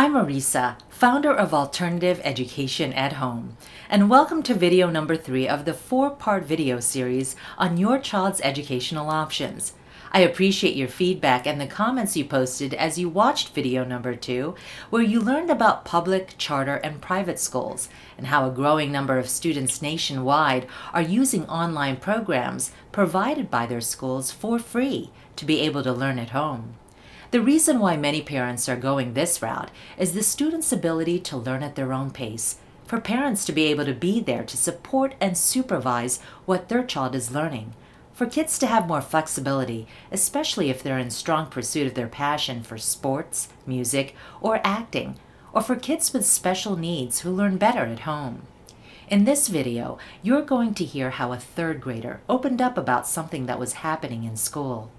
I'm Marisa, founder of Alternative Education at Home, and welcome to video number 3 of the 4-part video series on your child's educational options. I appreciate your feedback and the comments you posted as you watched video number 2, where you learned about public, charter, and private schools, and how a growing number of students nationwide are using online programs provided by their schools for free to be able to learn at home. The reason why many parents are going this route is the students' ability to learn at their own pace, for parents to be able to be there to support and supervise what their child is learning, for kids to have more flexibility, especially if they're in strong pursuit of their passion for sports, music, or acting, or for kids with special needs who learn better at home. In this video, you're going to hear how a 3rd grader opened up about something that was happening in school.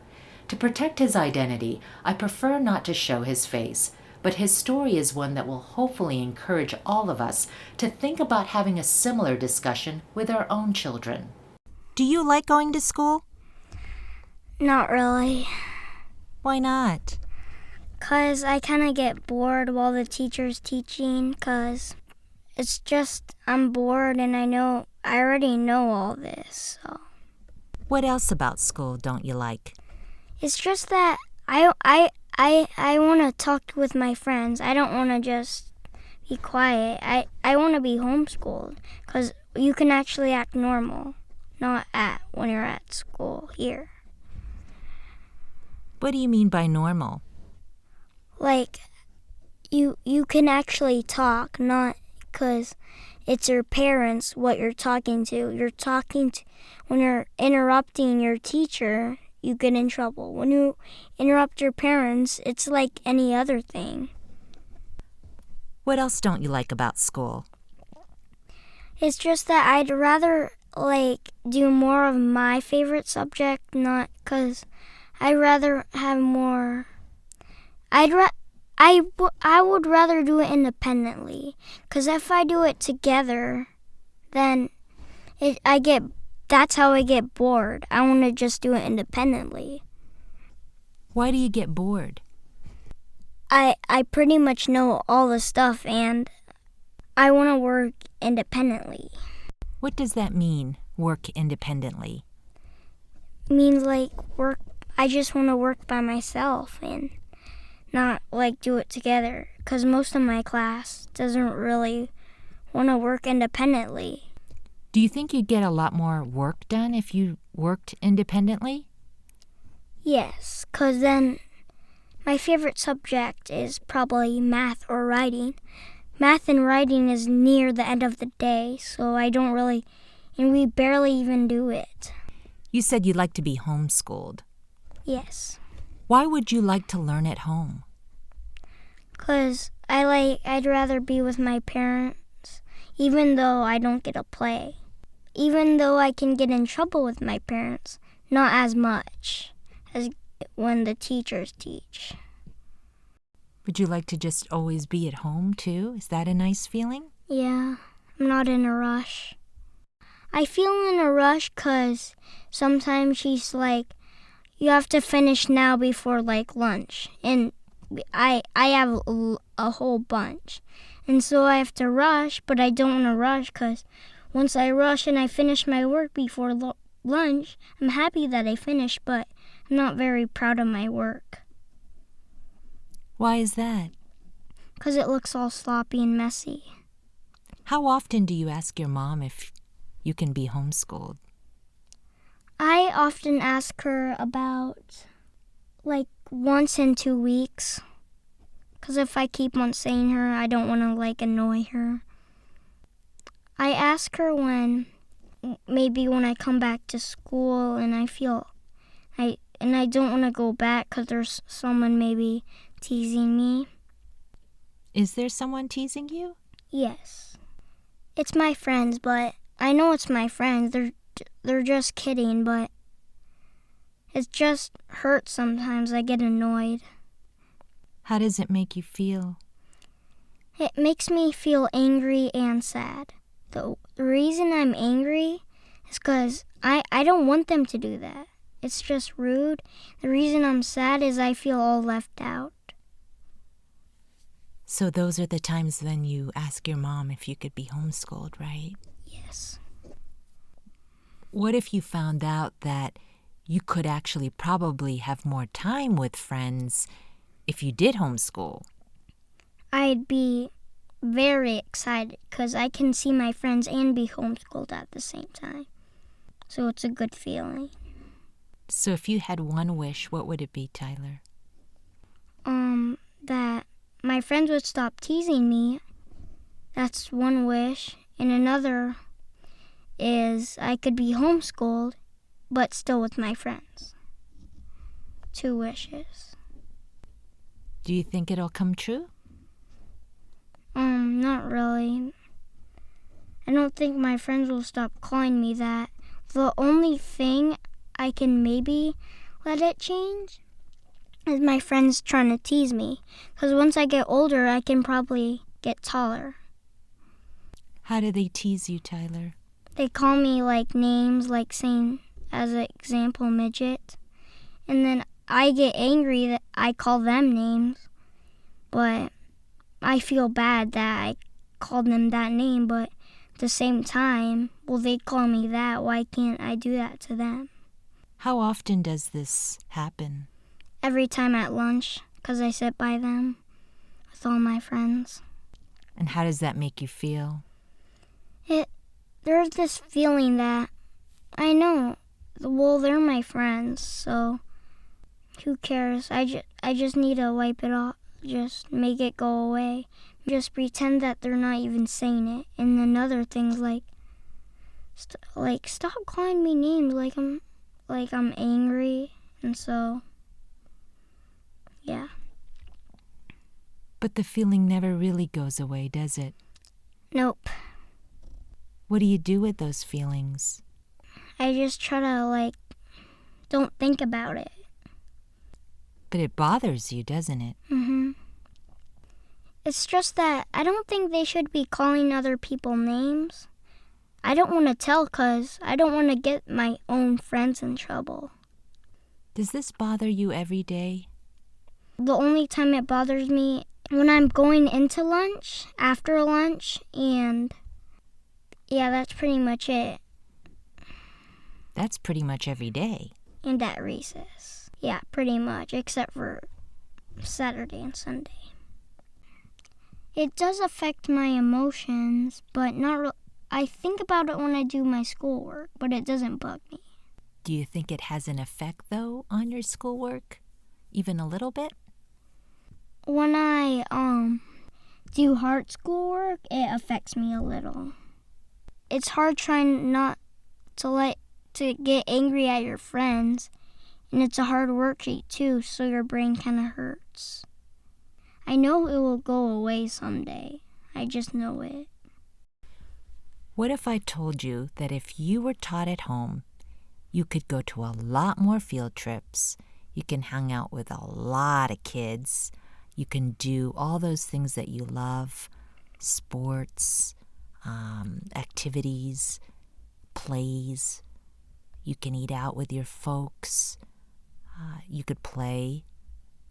To protect his identity, I prefer not to show his face, but his story is one that will hopefully encourage all of us to think about having a similar discussion with our own children. Do you like going to school? Not really. Why not? 'Cause I kind of get bored while the teacher's teaching, 'cause it's just I'm bored and I already know all this. So What else about school don't you like? it's just that I want to talk with my friends. I don't want to just be quiet. I want to be homeschooled, 'cause you can actually act normal, not when you're at school here. What do you mean by normal? Like, you can actually talk, not 'cause it's your parents what you're talking to. When you're interrupting your teacher, you get in trouble. When you interrupt your parents, it's like any other thing. What else don't you like about school? It's just that I'd rather do more of my favorite subject, not 'cause I'd rather have more. I would rather do it independently, 'cause if I do it together, then that's how I get bored. I want to just do it independently. Why do you get bored? I pretty much know all the stuff and I want to work independently. What does that mean, work independently? It means I just want to work by myself and not do it together, 'cause most of my class doesn't really want to work independently. Do you think you'd get a lot more work done if you worked independently? Yes, 'cause then my favorite subject is probably math or writing. Math and writing is near the end of the day, so and we barely even do it. You said you'd like to be homeschooled. Yes, Why would you like to learn at home? 'cause I'd rather be with my parents, even though I don't get to play. Even though I can get in trouble with my parents, not as much as when the teachers teach. Would you like to just always be at home, too? Is that a nice feeling? Yeah, I'm not in a rush. I feel in a rush 'cause sometimes she's like, you have to finish now before lunch. And I have a whole bunch. And so I have to rush, but I don't want to rush 'cause once I rush and I finish my work before lunch, I'm happy that I finished, but I'm not very proud of my work. Why is that? 'Cause it looks all sloppy and messy. How often do you ask your mom if you can be homeschooled? I often ask her about once in 2 weeks. 'Cause if I keep on saying her, I don't want to annoy her. I ask her maybe when I come back to school and I don't want to go back 'cause there's someone maybe teasing me. Is there someone teasing you? Yes. It's my friends, but I know it's my friends. They're just kidding, but it just hurts sometimes. I get annoyed. How does it make you feel? It makes me feel angry and sad. The reason I'm angry is 'cause I don't want them to do that. It's just rude. The reason I'm sad is I feel all left out. So those are the times when you ask your mom if you could be homeschooled, right? Yes. What if you found out that you could actually probably have more time with friends if you did homeschool? I'd be very excited because I can see my friends and be homeschooled at the same time. So it's a good feeling. So if you had one wish, what would it be, Tyler? That my friends would stop teasing me. That's one wish. And another is I could be homeschooled, but still with my friends. 2 wishes. Do you think it'll come true? Not really. I don't think my friends will stop calling me that. The only thing I can maybe let it change is my friends trying to tease me. Because once I get older, I can probably get taller. How do they tease you, Tyler? They call me like names, like saying, as an example, midget. And then I get angry that I call them names. But I feel bad that I called them that name, but at the same time, well, they call me that. Why can't I do that to them? How often does this happen? Every time at lunch, because I sit by them with all my friends. And how does that make you feel? There's this feeling that I know, well, they're my friends, so who cares? I just need to wipe it off, just make it go away. Just pretend that they're not even saying it. And then other things like stop calling me names like I'm angry, and so yeah. But the feeling never really goes away, does it? Nope. What do you do with those feelings? I just try to don't think about it. But it bothers you, doesn't it? It's just that I don't think they should be calling other people names. I don't want to tell because I don't want to get my own friends in trouble. Does this bother you every day? The only time it bothers me when I'm going into lunch, after lunch, and yeah, that's pretty much it. That's pretty much every day. And at recess. Yeah, pretty much, except for Saturday and Sunday. It does affect my emotions, but not I think about it when I do my schoolwork, but it doesn't bug me. Do you think it has an effect, though, on your schoolwork? Even a little bit? When I do hard schoolwork, it affects me a little. It's hard trying not to get angry at your friends, and it's a hard worksheet too, so your brain kind of hurts. I know it will go away someday. I just know it. What if I told you that if you were taught at home, you could go to a lot more field trips, you can hang out with a lot of kids, you can do all those things that you love, sports, activities, plays, you can eat out with your folks, you could play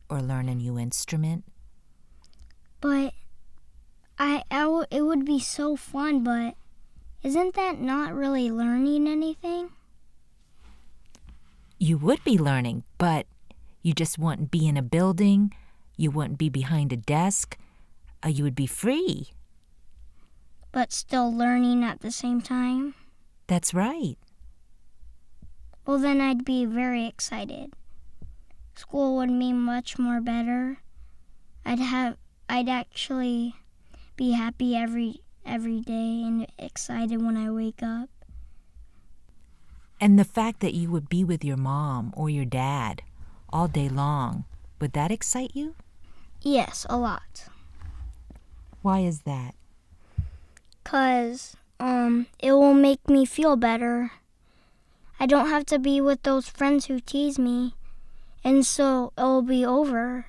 or learn a new instrument. But it would be so fun, but isn't that not really learning anything? You would be learning, but you just wouldn't be in a building, you wouldn't be behind a desk, you would be free. But still learning at the same time? That's right. Well, then I'd be very excited. School would be much more better. I'd actually be happy every day and excited when I wake up. And the fact that you would be with your mom or your dad all day long, would that excite you? Yes, a lot. Why is that? 'Cause it will make me feel better. I don't have to be with those friends who tease me, and so it will be over.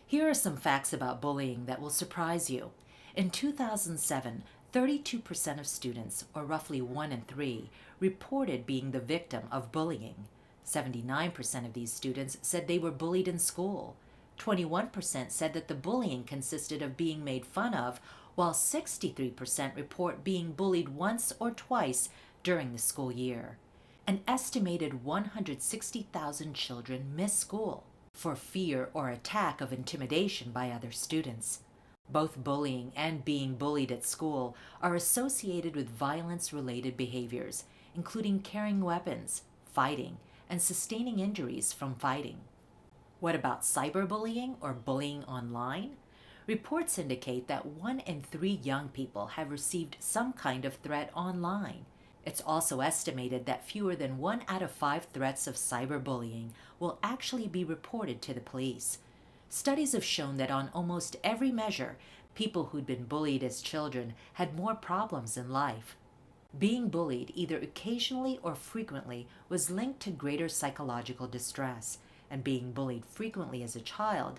Here are some facts about bullying that will surprise you. In 2007, 32% of students, or roughly 1 in 3, reported being the victim of bullying. 79% of these students said they were bullied in school. 21% said that the bullying consisted of being made fun of, while 63% report being bullied once or twice during the school year. An estimated 160,000 children miss school for fear or attack of intimidation by other students. Both bullying and being bullied at school are associated with violence-related behaviors, including carrying weapons, fighting, and sustaining injuries from fighting. What about cyberbullying or bullying online? Reports indicate that 1 in 3 young people have received some kind of threat online. It's also estimated that fewer than 1 out of 5 threats of cyberbullying will actually be reported to the police. Studies have shown that on almost every measure, people who'd been bullied as children had more problems in life. Being bullied either occasionally or frequently was linked to greater psychological distress, and being bullied frequently as a child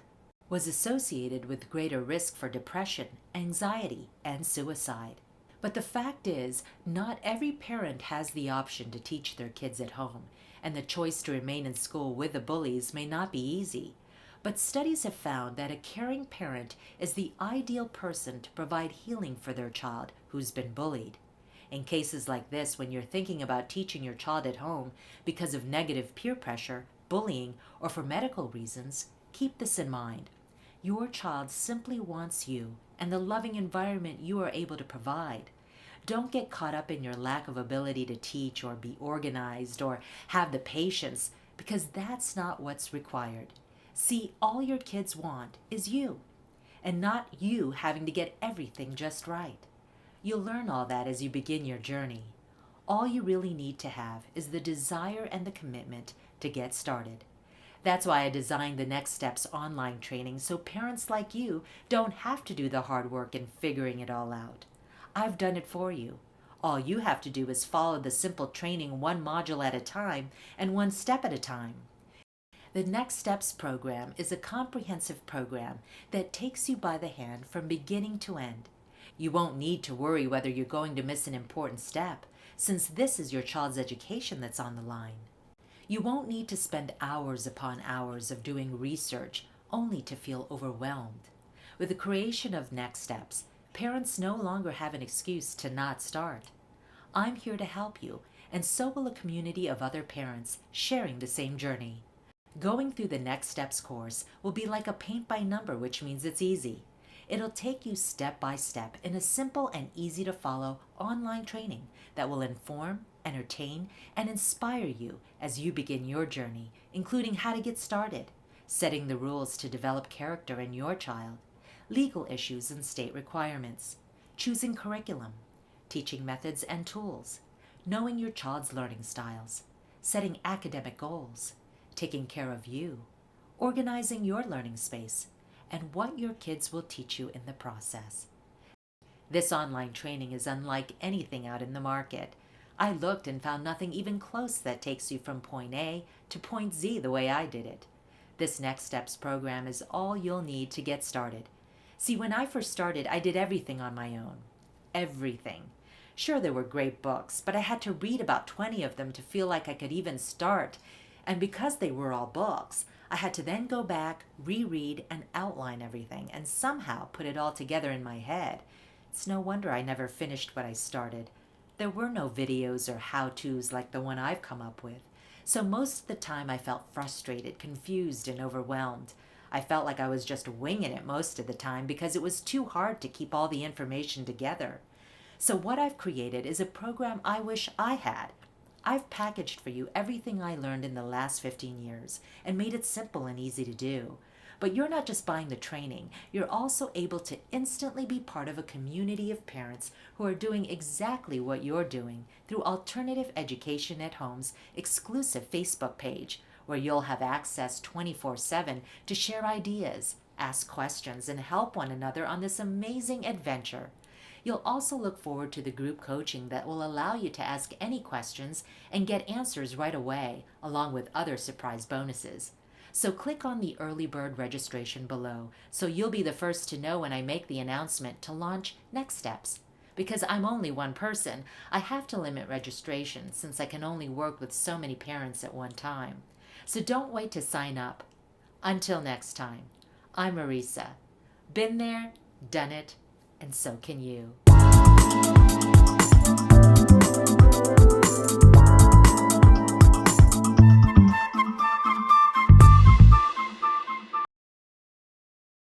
was associated with greater risk for depression, anxiety, and suicide. But the fact is, not every parent has the option to teach their kids at home, and the choice to remain in school with the bullies may not be easy. But studies have found that a caring parent is the ideal person to provide healing for their child who's been bullied. In cases like this, when you're thinking about teaching your child at home because of negative peer pressure, bullying, or for medical reasons, keep this in mind. Your child simply wants you and the loving environment you are able to provide. Don't get caught up in your lack of ability to teach or be organized or have the patience, because that's not what's required. See, all your kids want is you, and not you having to get everything just right. You'll learn all that as you begin your journey. All you really need to have is the desire and the commitment to get started. That's why I designed the Next Steps online training so parents like you don't have to do the hard work in figuring it all out. I've done it for you. All you have to do is follow the simple training one module at a time and one step at a time. The Next Steps program is a comprehensive program that takes you by the hand from beginning to end. You won't need to worry whether you're going to miss an important step, since this is your child's education that's on the line. You won't need to spend hours upon hours of doing research only to feel overwhelmed. With the creation of Next Steps, parents no longer have an excuse to not start. I'm here to help you, and so will a community of other parents sharing the same journey. Going through the Next Steps course will be like a paint by number, which means it's easy. It'll take you step by step in a simple and easy to follow online training that will inform, entertain, and inspire you as you begin your journey, including how to get started, setting the rules to develop character in your child, legal issues and state requirements, choosing curriculum, teaching methods and tools, knowing your child's learning styles, setting academic goals, taking care of you, organizing your learning space, and what your kids will teach you in the process. This online training is unlike anything out in the market. I looked and found nothing even close that takes you from point A to point Z the way I did it. This Next Steps program is all you'll need to get started. See, when I first started, I did everything on my own. Everything. Sure, there were great books, but I had to read about 20 of them to feel like I could even start. And because they were all books, I had to then go back, reread, and outline everything, and somehow put it all together in my head. It's no wonder I never finished what I started. There were no videos or how-tos like the one I've come up with. So most of the time I felt frustrated, confused, and overwhelmed. I felt like I was just winging it most of the time because it was too hard to keep all the information together. So what I've created is a program I wish I had. I've packaged for you everything I learned in the last 15 years and made it simple and easy to do. But you're not just buying the training, you're also able to instantly be part of a community of parents who are doing exactly what you're doing through Alternative Education at Home's exclusive Facebook page, where you'll have access 24/7 to share ideas, ask questions, and help one another on this amazing adventure. You'll also look forward to the group coaching that will allow you to ask any questions and get answers right away, along with other surprise bonuses. So click on the early bird registration below so you'll be the first to know when I make the announcement to launch Next Steps. Because I'm only one person, I have to limit registration since I can only work with so many parents at one time. So don't wait to sign up. Until next time, I'm Marisa. Been there, done it, and so can you.